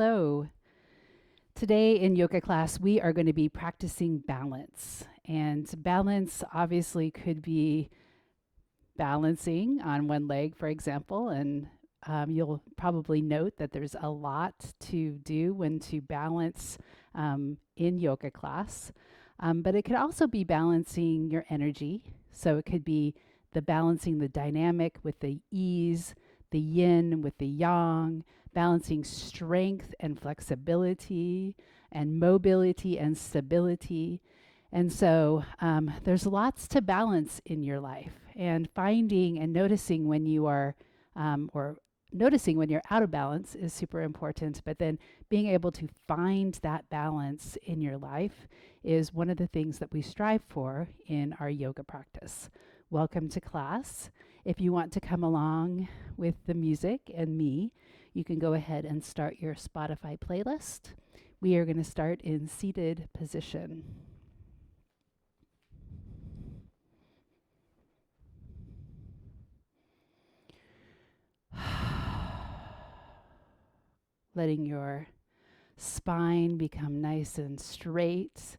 Hello. Today in yoga class, we are going to be practicing balance. And balance obviously could be balancing on one leg, for example. And you'll probably note that there's a lot to do when to balance in yoga class. But it could also be balancing your energy. So it could be the balancing the dynamic with the ease, the yin with the yang, balancing strength and flexibility, and mobility and stability. And so there's lots to balance in your life, and finding and noticing when you are, or noticing when you're out of balance is super important. But then being able to find that balance in your life is one of the things that we strive for in our yoga practice. Welcome to class. If you want to come along with the music and me, you can go ahead and start your Spotify playlist. We are going to start in seated position. Letting your spine become nice and straight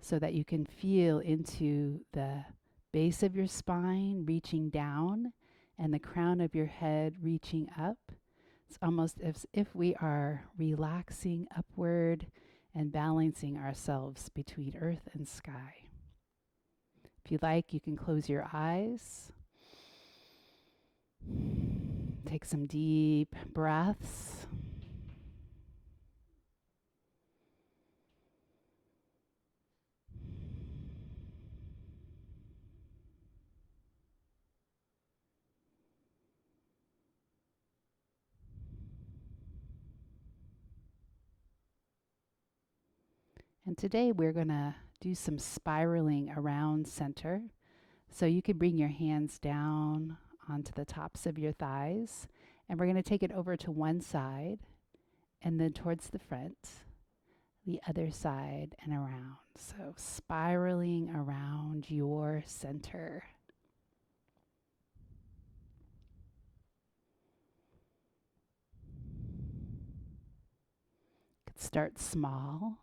so that you can feel into the base of your spine reaching down and the crown of your head reaching up. It's almost as if we are relaxing upward and balancing ourselves between earth and sky. If you like, you can close your eyes. Take some deep breaths. And today we're going to do some spiraling around center. So you can bring your hands down onto the tops of your thighs. And we're going to take it over to one side and then towards the front, the other side and around. So spiraling around your center. Could start small.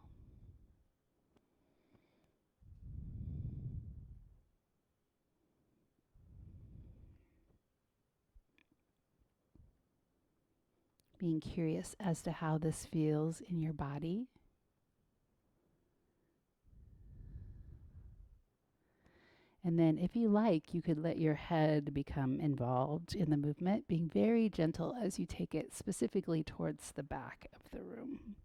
Being curious as to how this feels in your body. And then if you like, you could let your head become involved in the movement, being very gentle as you take it specifically towards the back of the room.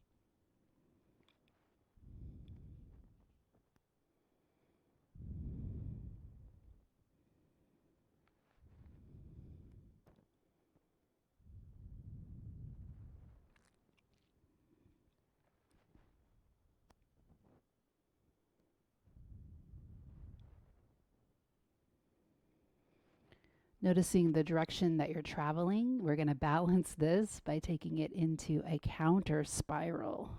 Noticing the direction that you're traveling, we're going to balance this by taking it into a counter spiral,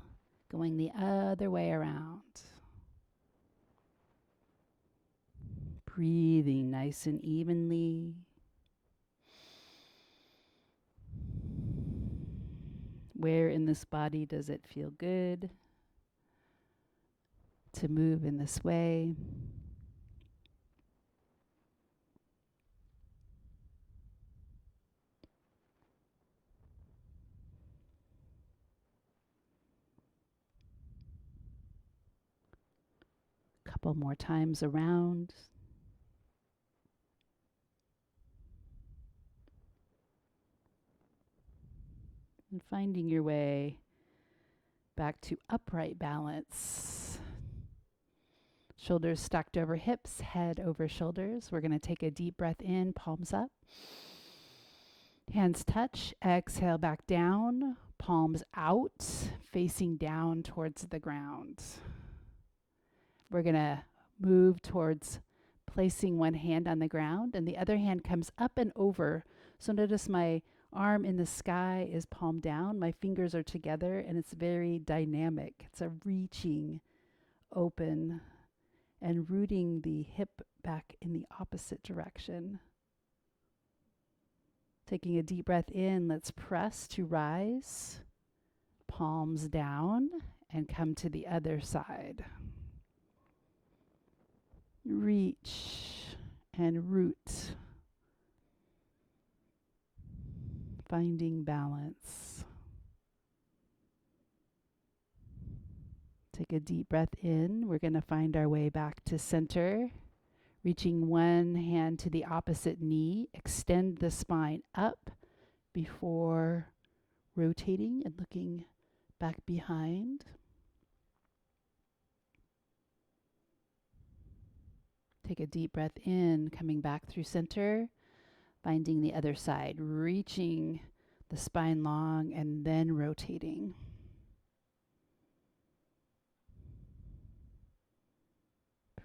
going the other way around. Breathing nice and evenly. Where in this body does it feel good to move in this way? Couple more times around. And finding your way back to upright balance. Shoulders stacked over hips, head over shoulders. We're going to take a deep breath in, palms up. Hands touch, exhale back down, palms out, facing down towards the ground. We're going to move towards placing one hand on the ground and the other hand comes up and over. So notice my arm in the sky is palm down. My fingers are together and it's very dynamic. It's a reaching open and rooting the hip back in the opposite direction. Taking a deep breath in, let's press to rise. palms down and come to the other side. Reach and root, finding balance. Take a deep breath in. We're going to find our way back to center, reaching one hand to the opposite knee. Extend the spine up before rotating and looking back behind. Take a deep breath in, coming back through center, finding the other side, reaching the spine long and then rotating.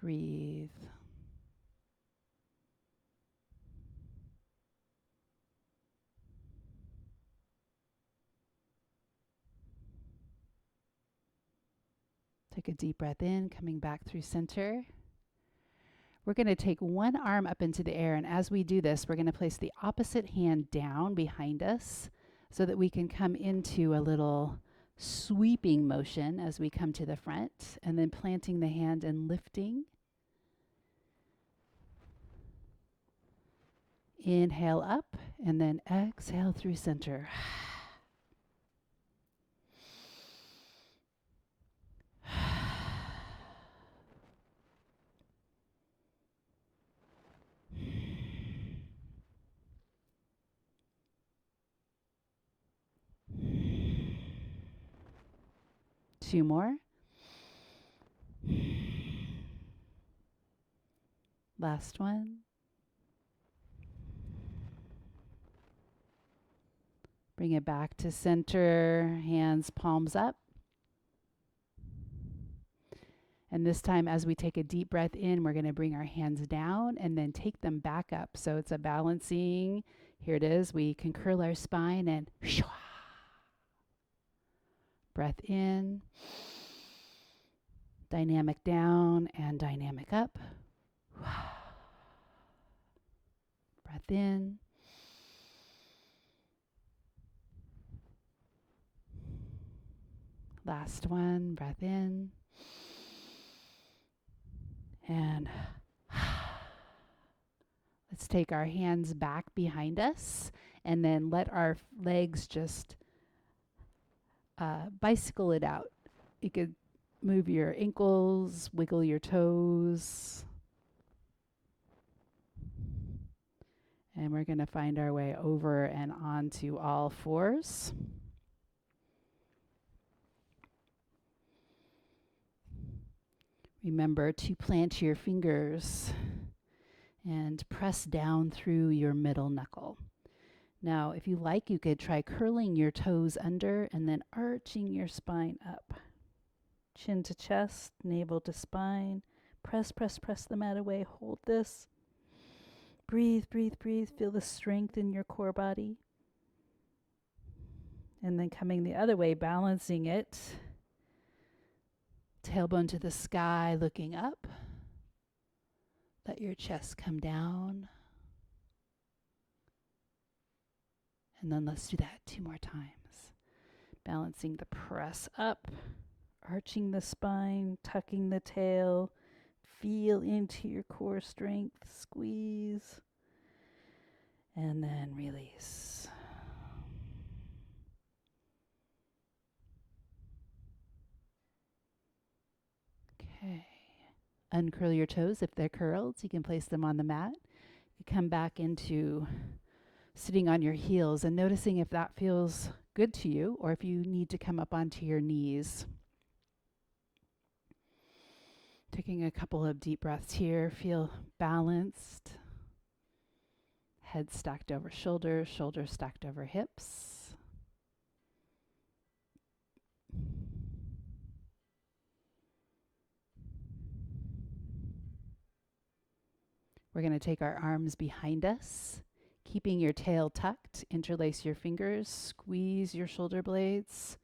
Breathe. Take a deep breath in, coming back through center. We're going to take one arm up into the air, and as we do this, we're going to place the opposite hand down behind us so that we can come into a little sweeping motion as we come to the front, and then planting the hand and lifting. Inhale up, and then exhale through center. Two more. Last one. Bring it back to center, hands palms up. And this time, as we take a deep breath in, we're going to bring our hands down and then take them back up. So it's a balancing. Here it is. We can curl our spine and breath in, dynamic down and dynamic up. Breath in. Last one, breath in. And let's take our hands back behind us and then let our legs just bicycle it out. You could move your ankles, wiggle your toes. And we're going to find our way over and onto all fours. Remember to plant your fingers and press down through your middle knuckle. Now, if you like, you could try curling your toes under and then arching your spine up. Chin to chest, navel to spine. Press, press, press the mat away. Hold this. Breathe, breathe, breathe. Feel the strength in your core body. And then coming the other way, balancing it. Tailbone to the sky, looking up. Let your chest come down. And then let's do that 2 more times. Balancing the press up, arching the spine, tucking the tail. Feel into your core strength. Squeeze. And then release. Okay. Uncurl your toes if they're curled. You can place them on the mat. You come back into sitting on your heels and noticing if that feels good to you or if you need to come up onto your knees. Taking a couple of deep breaths here. Feel balanced. Head stacked over shoulders, shoulders stacked over hips. We're going to take our arms behind us, keeping your tail tucked. Interlace your fingers, squeeze your shoulder blades.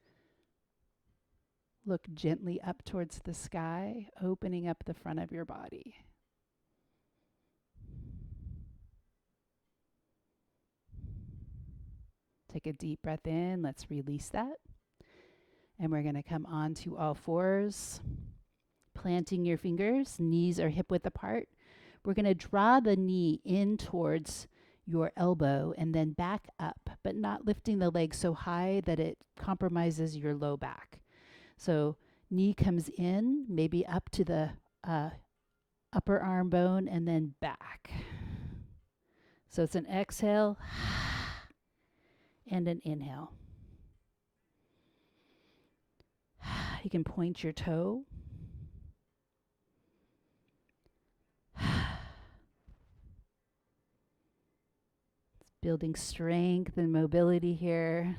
Look gently up towards the sky, opening up the front of your body. Take a deep breath in. Let's release that. And we're going to come onto all fours, planting your fingers. Knees are hip width apart. We're going to draw the knee in towards your elbow and then back up, but not lifting the leg so high that it compromises your low back. So knee comes in, maybe up to the upper arm bone and then back. So it's an exhale and an inhale. You can point your toe. It's building strength and mobility here.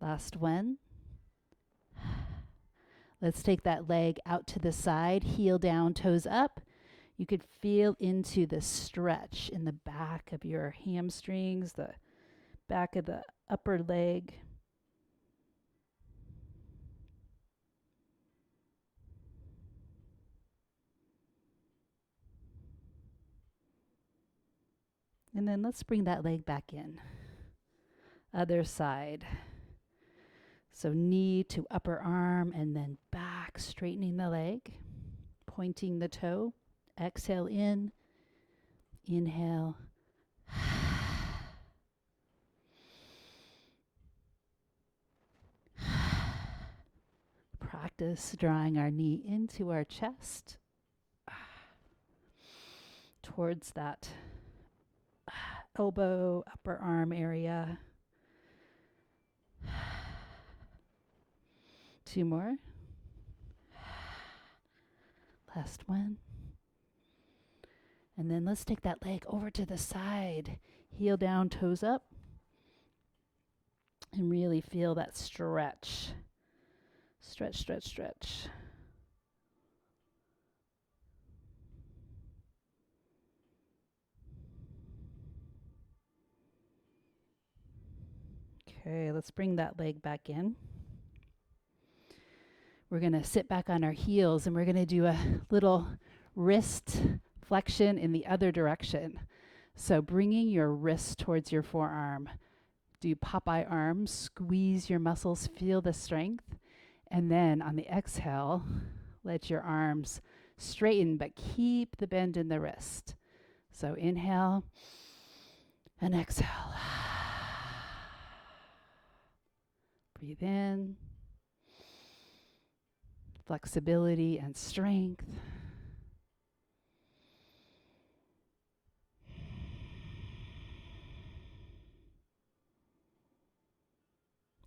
Last one. Let's take that leg out to the side, heel down, toes up. You could feel into the stretch in the back of your hamstrings, the back of the upper leg. And then let's bring that leg back in. Other side. So knee to upper arm and then back, straightening the leg, pointing the toe. Exhale in, inhale. Practice drawing our knee into our chest, towards that elbow, upper arm area. 2 more. Last one. And then let's take that leg over to the side. Heel down, toes up. And really feel that stretch. Stretch, stretch, stretch. Okay, let's bring that leg back in. We're going to sit back on our heels and we're going to do a little wrist flexion in the other direction. So bringing your wrist towards your forearm. Do Popeye arms, squeeze your muscles, feel the strength. And then on the exhale, let your arms straighten, but keep the bend in the wrist. So inhale and exhale. Breathe in. Flexibility and strength.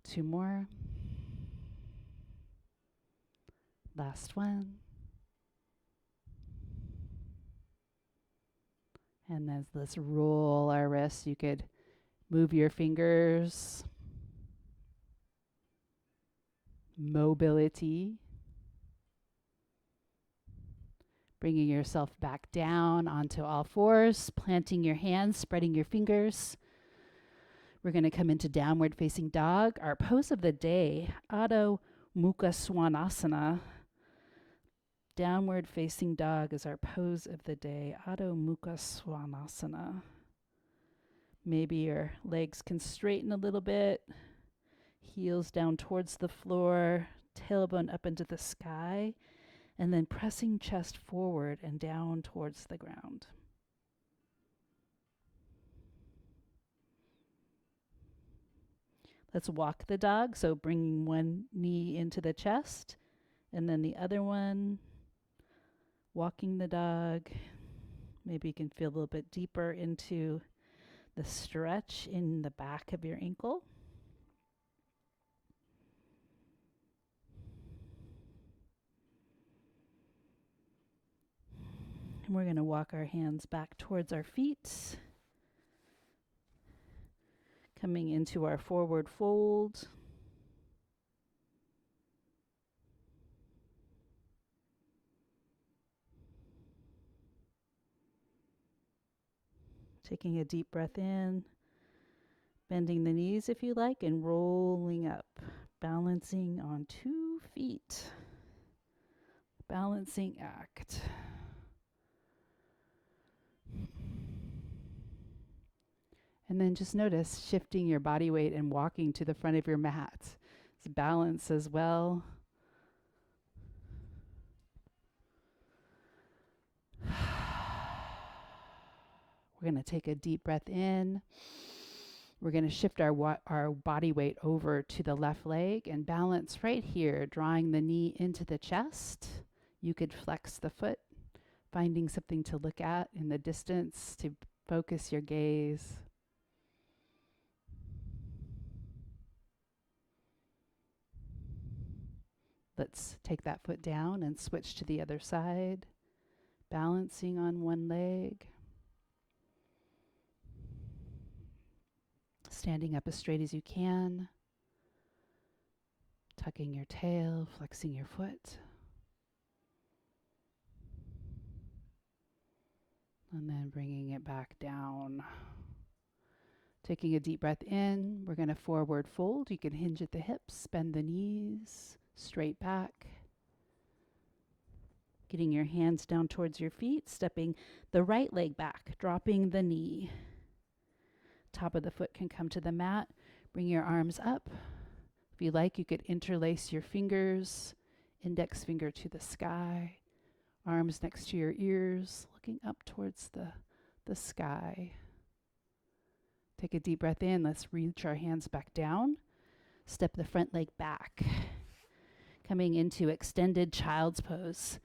Two more. Last one. And then let's roll our wrists. You could move your fingers. Mobility. Bringing yourself back down onto all fours, planting your hands, spreading your fingers. We're going to come into downward facing dog. Our pose of the day, Adho Mukha Svanasana. Downward facing dog is our pose of the day, Adho Mukha Svanasana. Maybe your legs can straighten a little bit. Heels down towards the floor, tailbone up into the sky. And then pressing chest forward and down towards the ground. Let's walk the dog. So bringing one knee into the chest and then the other one. Walking the dog. Maybe you can feel a little bit deeper into the stretch in the back of your ankle. And we're going to walk our hands back towards our feet. Coming into our forward fold. Taking a deep breath in. Bending the knees if you like and rolling up. Balancing on 2 feet. Balancing act. And then just notice shifting your body weight and walking to the front of your mat. It's balance as well. We're going to take a deep breath in. We're going to shift our body weight over to the left leg and balance right here, drawing the knee into the chest. You could flex the foot, finding something to look at in the distance to focus your gaze. Let's take that foot down and switch to the other side, balancing on one leg. Standing up as straight as you can, tucking your tail, flexing your foot. And then bringing it back down. Taking a deep breath in, we're going to forward fold. You can hinge at the hips, bend the knees, straight back. Getting your hands down towards your feet, stepping the right leg back, dropping the knee. Top of the foot can come to the mat. Bring your arms up. If you like, you could interlace your fingers, index finger to the sky, arms next to your ears, looking up towards the sky. Take a deep breath in. Let's reach our hands back down. Step the front leg back. Coming into extended child's pose.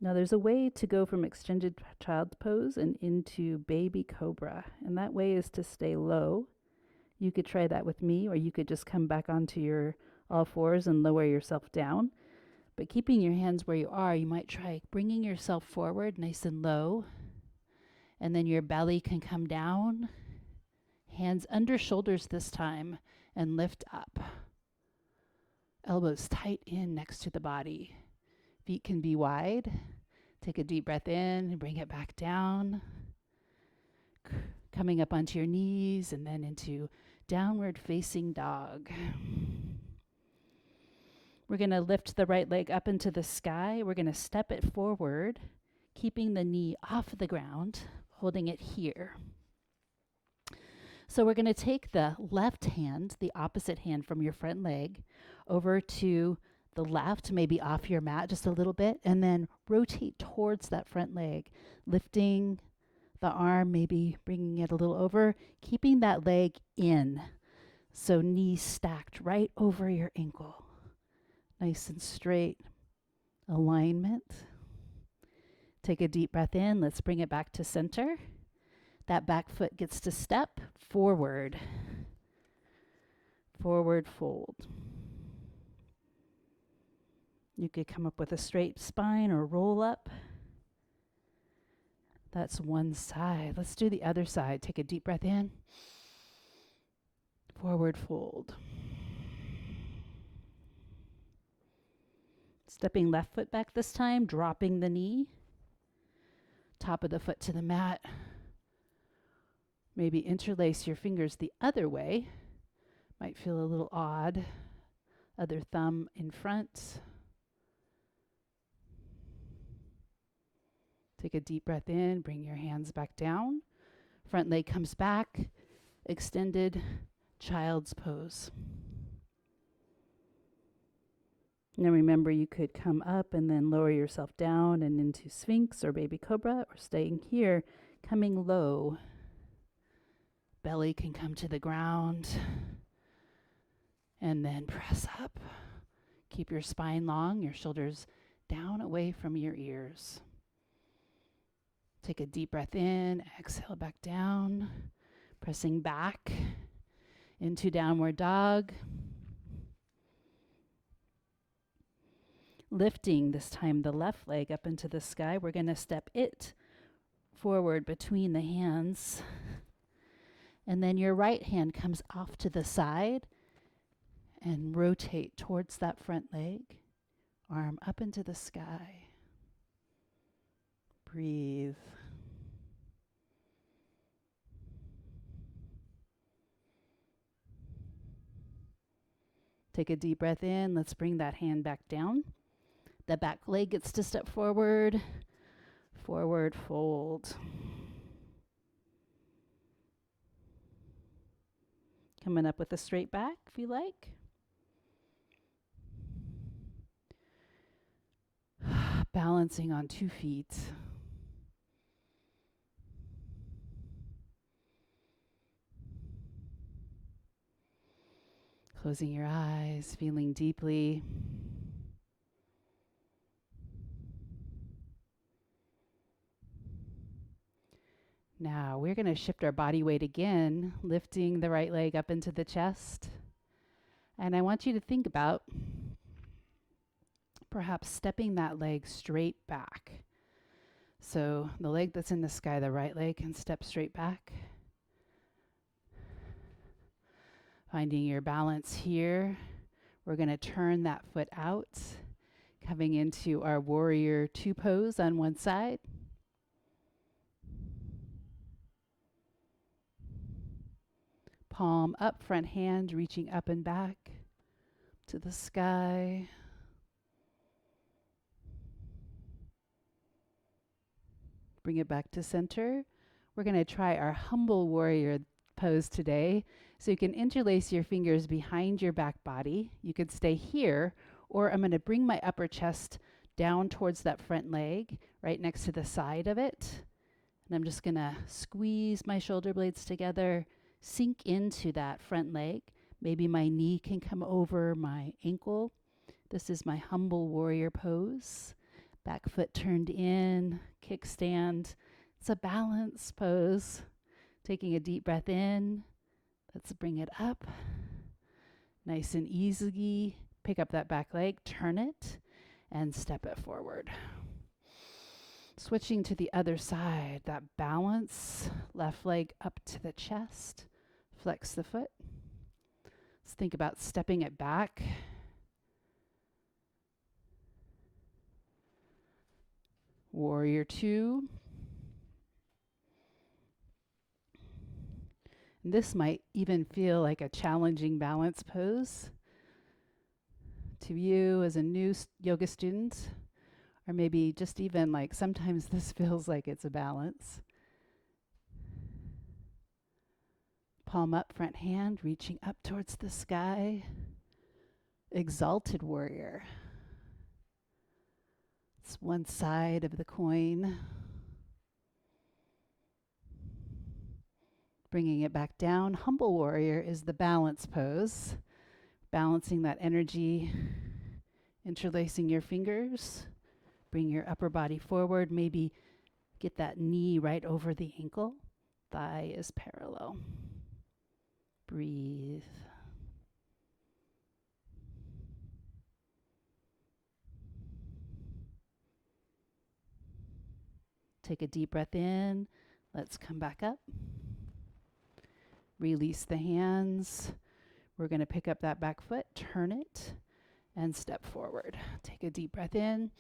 Now there's a way to go from extended child's pose and into baby cobra, and that way is to stay low. You could try that with me, or you could just come back onto your all fours and lower yourself down. But keeping your hands where you are, you might try bringing yourself forward nice and low, and then your belly can come down, hands under shoulders this time, and lift up. Elbows tight in next to the body. Feet can be wide. Take a deep breath in and bring it back down. Coming up onto your knees and then into downward facing dog. We're going to lift the right leg up into the sky. We're going to step it forward, keeping the knee off the ground, holding it here. So we're going to take the left hand, the opposite hand from your front leg, over to the left, maybe off your mat just a little bit, and then rotate towards that front leg, lifting the arm, maybe bringing it a little over, keeping that leg in. So knees stacked right over your ankle. Nice and straight alignment. Take a deep breath in. Let's bring it back to center. That back foot gets to step forward. Forward fold. You could come up with a straight spine or roll up. That's one side. Let's do the other side. Take a deep breath in. Forward fold. Stepping left foot back this time, dropping the knee. Top of the foot to the mat. Maybe interlace your fingers the other way. Might feel a little odd. Other thumb in front. Take a deep breath in, bring your hands back down. Front leg comes back, extended child's pose. Now remember, you could come up and then lower yourself down and into Sphinx or baby cobra, or staying here, coming low. Belly can come to the ground and then press up. Keep your spine long, your shoulders down away from your ears. Take a deep breath in, exhale back down, pressing back into downward dog. Lifting this time the left leg up into the sky. We're going to step it forward between the hands. And then your right hand comes off to the side and rotate towards that front leg. Arm up into the sky. Breathe. Take a deep breath in. Let's bring that hand back down. The back leg gets to step forward. Forward fold. Coming up with a straight back if you like. Balancing on 2 feet. Closing your eyes, feeling deeply. Now we're going to shift our body weight again, lifting the right leg up into the chest. And I want you to think about perhaps stepping that leg straight back. So the leg that's in the sky, the right leg, can step straight back. Finding your balance here. We're going to turn that foot out, coming into our warrior 2 pose on one side. Palm up, front hand reaching up and back to the sky. Bring it back to center. We're going to try our humble warrior pose today. So you can interlace your fingers behind your back body. You could stay here, or I'm going to bring my upper chest down towards that front leg, right next to the side of it. And I'm just going to squeeze my shoulder blades together, sink into that front leg. Maybe my knee can come over my ankle. This is my humble warrior pose. Back foot turned in, kickstand. It's a balance pose. Taking a deep breath in. Let's bring it up. Nice and easy. Pick up that back leg, turn it, and step it forward. Switching to the other side, that balance. Left leg up to the chest. Flex the foot. Let's think about stepping it back. Warrior 2. And this might even feel like a challenging balance pose to you as a new yoga student, or maybe just even like sometimes this feels like it's a balance. Palm up, front hand, reaching up towards the sky. Exalted warrior. It's one side of the coin. Bringing it back down. Humble warrior is the balance pose. Balancing that energy, interlacing your fingers. Bring your upper body forward. Maybe get that knee right over the ankle. Thigh is parallel. Breathe. Take a deep breath in. Let's come back up. Release the hands. We're going to pick up that back foot, turn it, and step forward. Take a deep breath in.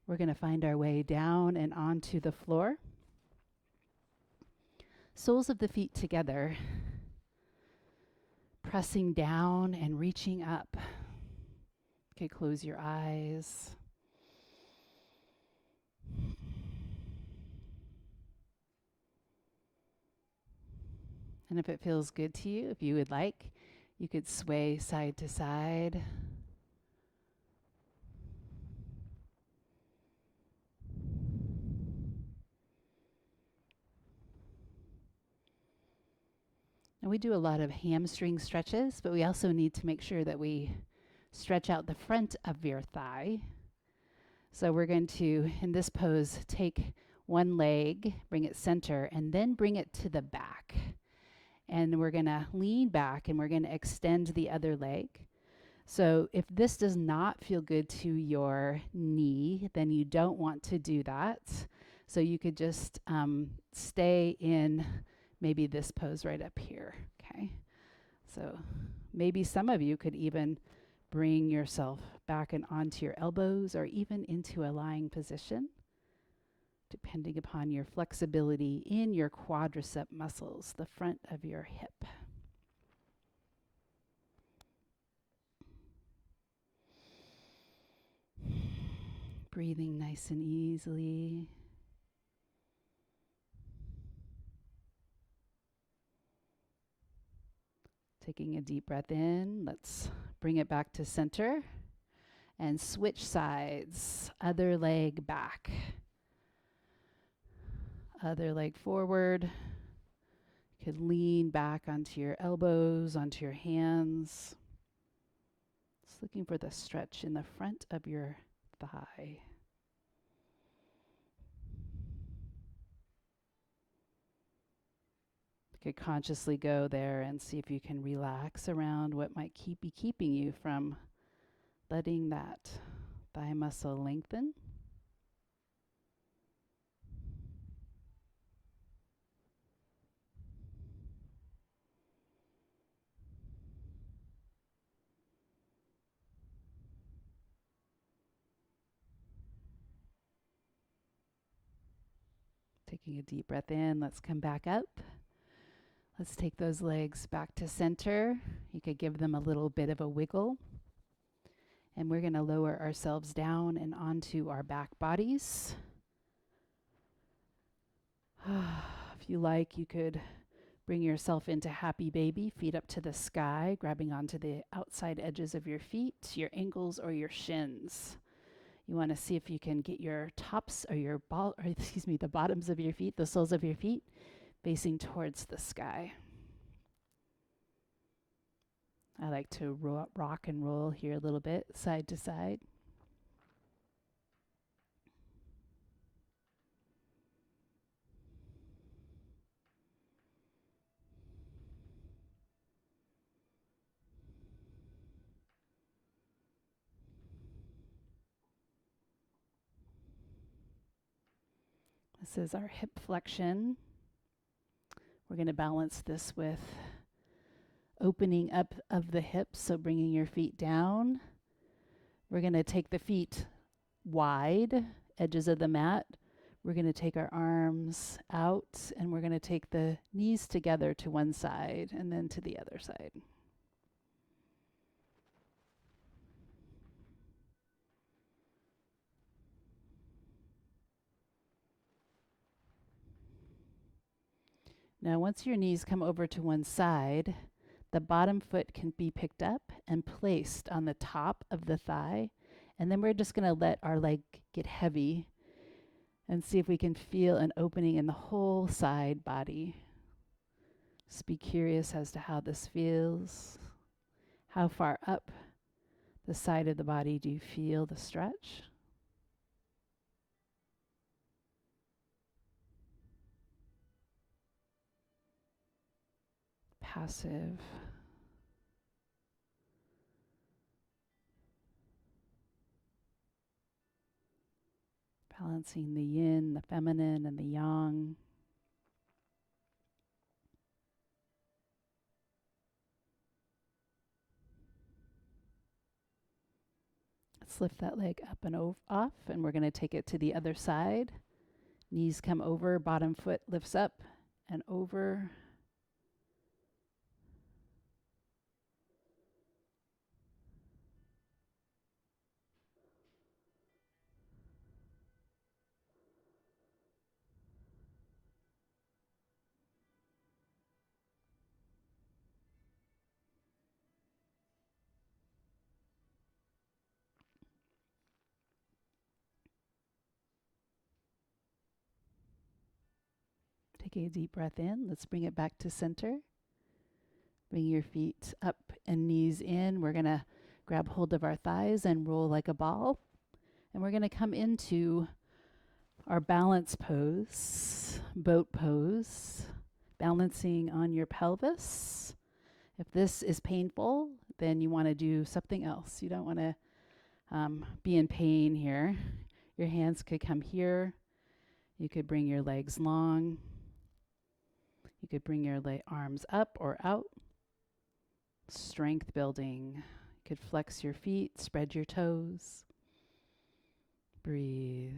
We're going to find our way down and onto the floor. Soles of the feet together, pressing down and reaching up. Okay, close your eyes. And if it feels good to you, if you would like, you could sway side to side. And we do a lot of hamstring stretches, but we also need to make sure that we stretch out the front of your thigh. So we're going to, in this pose, take one leg, bring it center, and then bring it to the back. And we're going to lean back and we're going to extend the other leg. So if this does not feel good to your knee, then you don't want to do that. So you could just stay in maybe this pose right up here, okay? So maybe some of you could even bring yourself back and onto your elbows or even into a lying position, depending upon your flexibility in your quadricep muscles, the front of your hip. Breathing nice and easily. Taking a deep breath in. Let's bring it back to center and switch sides. Other leg back. Other leg forward. You could lean back onto your elbows, onto your hands. Just looking for the stretch in the front of your thigh. You could consciously go there and see if you can relax around what might be keeping you from letting that thigh muscle lengthen. Taking a deep breath in, let's come back up. Let's take those legs back to center. You could give them a little bit of a wiggle. And we're going to lower ourselves down and onto our back bodies. If you like, you could bring yourself into happy baby, feet up to the sky, grabbing onto the outside edges of your feet, your ankles or your shins. You want to see if you can get your tops or the bottoms of your feet, the soles of your feet, facing towards the sky. I like to rock and roll here a little bit, side to side. This is our hip flexion. We're going to balance this with opening up of the hips, so bringing your feet down. We're going to take the feet wide, edges of the mat. We're going to take our arms out, and we're going to take the knees together to one side and then to the other side. Now, once your knees come over to one side, the bottom foot can be picked up and placed on the top of the thigh. And then we're just going to let our leg get heavy and see if we can feel an opening in the whole side body. Just be curious as to how this feels. How far up the side of the body do you feel the stretch? Passive. Balancing the yin, the feminine, and the yang. Let's lift that leg up and off, and we're going to take it to the other side. Knees come over, bottom foot lifts up and over. Take a deep breath in. Let's bring it back to center. Bring your feet up and knees in. We're going to grab hold of our thighs and roll like a ball. And we're going to come into our balance pose, boat pose, balancing on your pelvis. If this is painful, then you want to do something else. You don't want to be in pain here. Your hands could come here. You could bring your legs long. You could bring your arms up or out. Strength building. You could flex your feet, spread your toes. Breathe.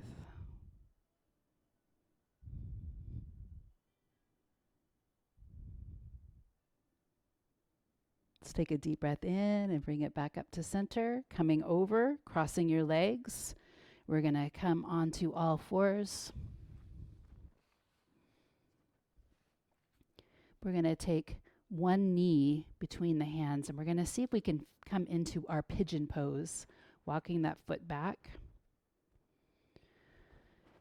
Let's take a deep breath in and bring it back up to center. Coming over, crossing your legs. We're going to come onto all fours. We're going to take one knee between the hands, and we're going to see if we can come into our pigeon pose, walking that foot back.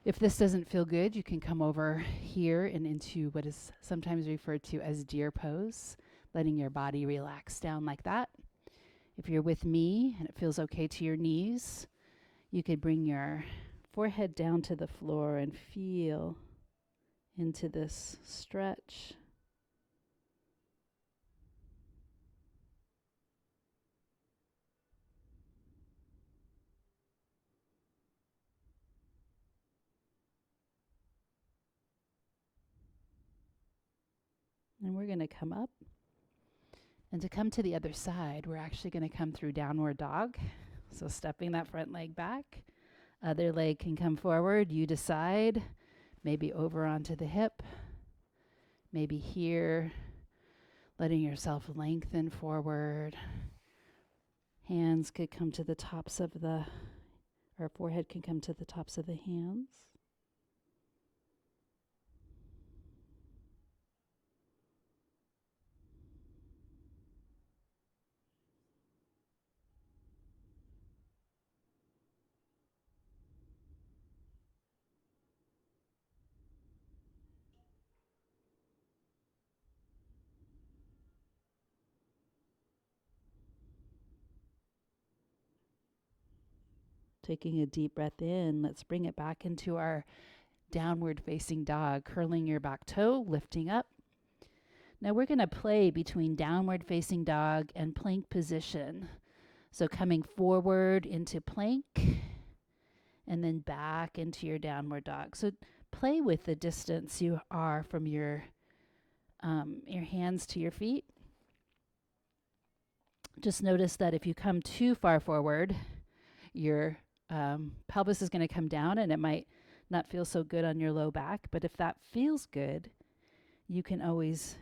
If this doesn't feel good, you can come over here and into what is sometimes referred to as deer pose, letting your body relax down like that. If you're with me and it feels okay to your knees, you could bring your forehead down to the floor and feel into this stretch. And we're going to come up. And to come to the other side, we're actually going to come through downward dog. So stepping that front leg back. Other leg can come forward. You decide. Maybe over onto the hip. Maybe here. Letting yourself lengthen forward. Hands could come to the tops of our forehead can come to the tops of the hands. Taking a deep breath in, let's bring it back into our downward facing dog, curling your back toe, lifting up. Now we're going to play between downward facing dog and plank position. So coming forward into plank and then back into your downward dog. So play with the distance you are from your hands to your feet. Just notice that if you come too far forward, your pelvis is going to come down and it might not feel so good on your low back. But if that feels good, you can always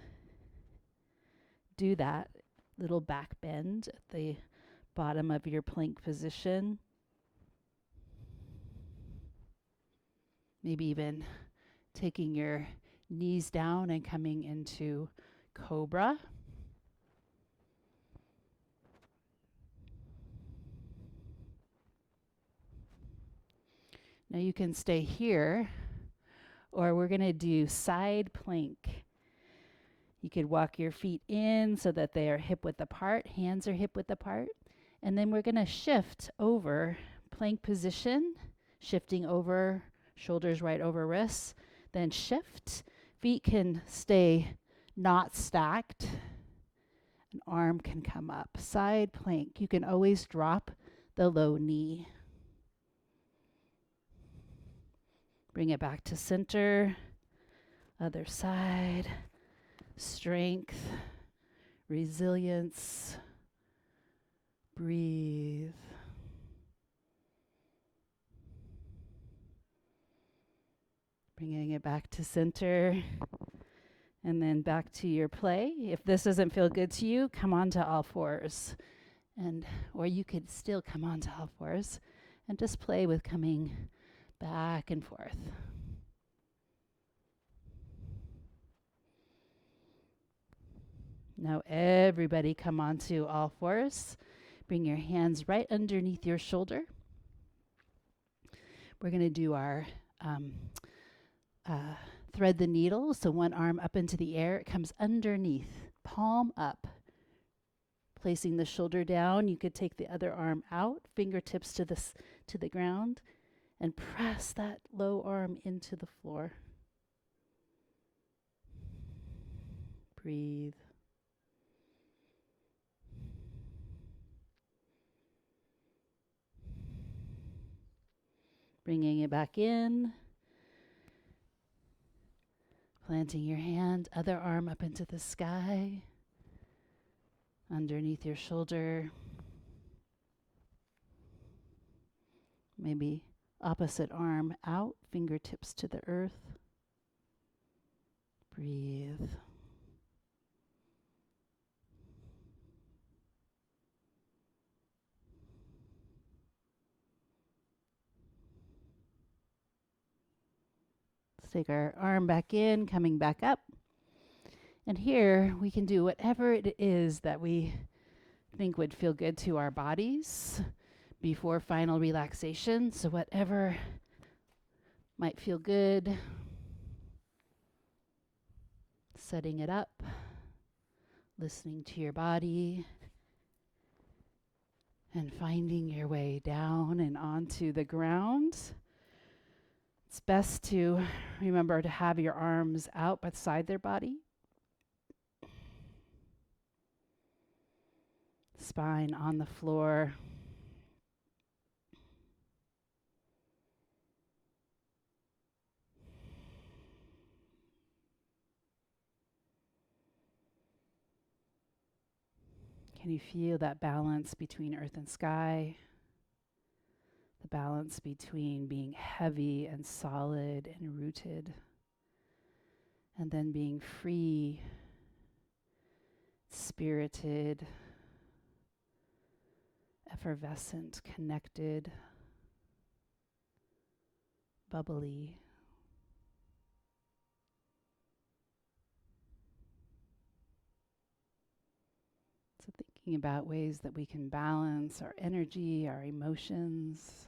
do that little back bend at the bottom of your plank position. Maybe even taking your knees down and coming into cobra. Now you can stay here, or we're going to do side plank. You could walk your feet in so that they are hip width apart, hands are hip width apart. And then we're going to shift over plank position, shifting over, shoulders right over wrists. Then shift. Feet can stay not stacked. An arm can come up. Side plank. You can always drop the low knee. Bring it back to center. Other side. Strength. Resilience. Breathe. Bringing it back to center. And then back to your play. If this doesn't feel good to you, come on to all fours. Or you could still come on to all fours and just play with coming back and forth. Now everybody come on to all fours. Bring your hands right underneath your shoulder. We're going to do our thread the needle. So one arm up into the air. It comes underneath, palm up. Placing the shoulder down, you could take the other arm out, fingertips to the ground, and press that low arm into the floor. Breathe. Bringing it back in. Planting your hand, other arm up into the sky. Underneath your shoulder. Maybe opposite arm out, fingertips to the earth. Breathe. Take our arm back in, coming back up. And here we can do whatever it is that we think would feel good to our bodies before final relaxation. So whatever might feel good, setting it up, listening to your body, and finding your way down and onto the ground. It's best to remember to have your arms out beside their body. Spine on the floor. Can you feel that balance between earth and sky? The balance between being heavy and solid and rooted, and then being free, spirited, effervescent, connected, bubbly. So thinking about ways that we can balance our energy, our emotions.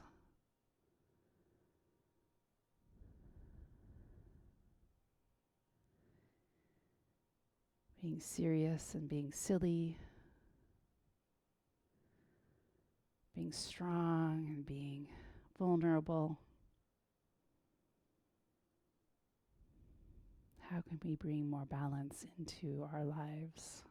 Being serious and being silly. Being strong and being vulnerable. How can we bring more balance into our lives?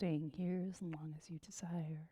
staying here as long as you desire.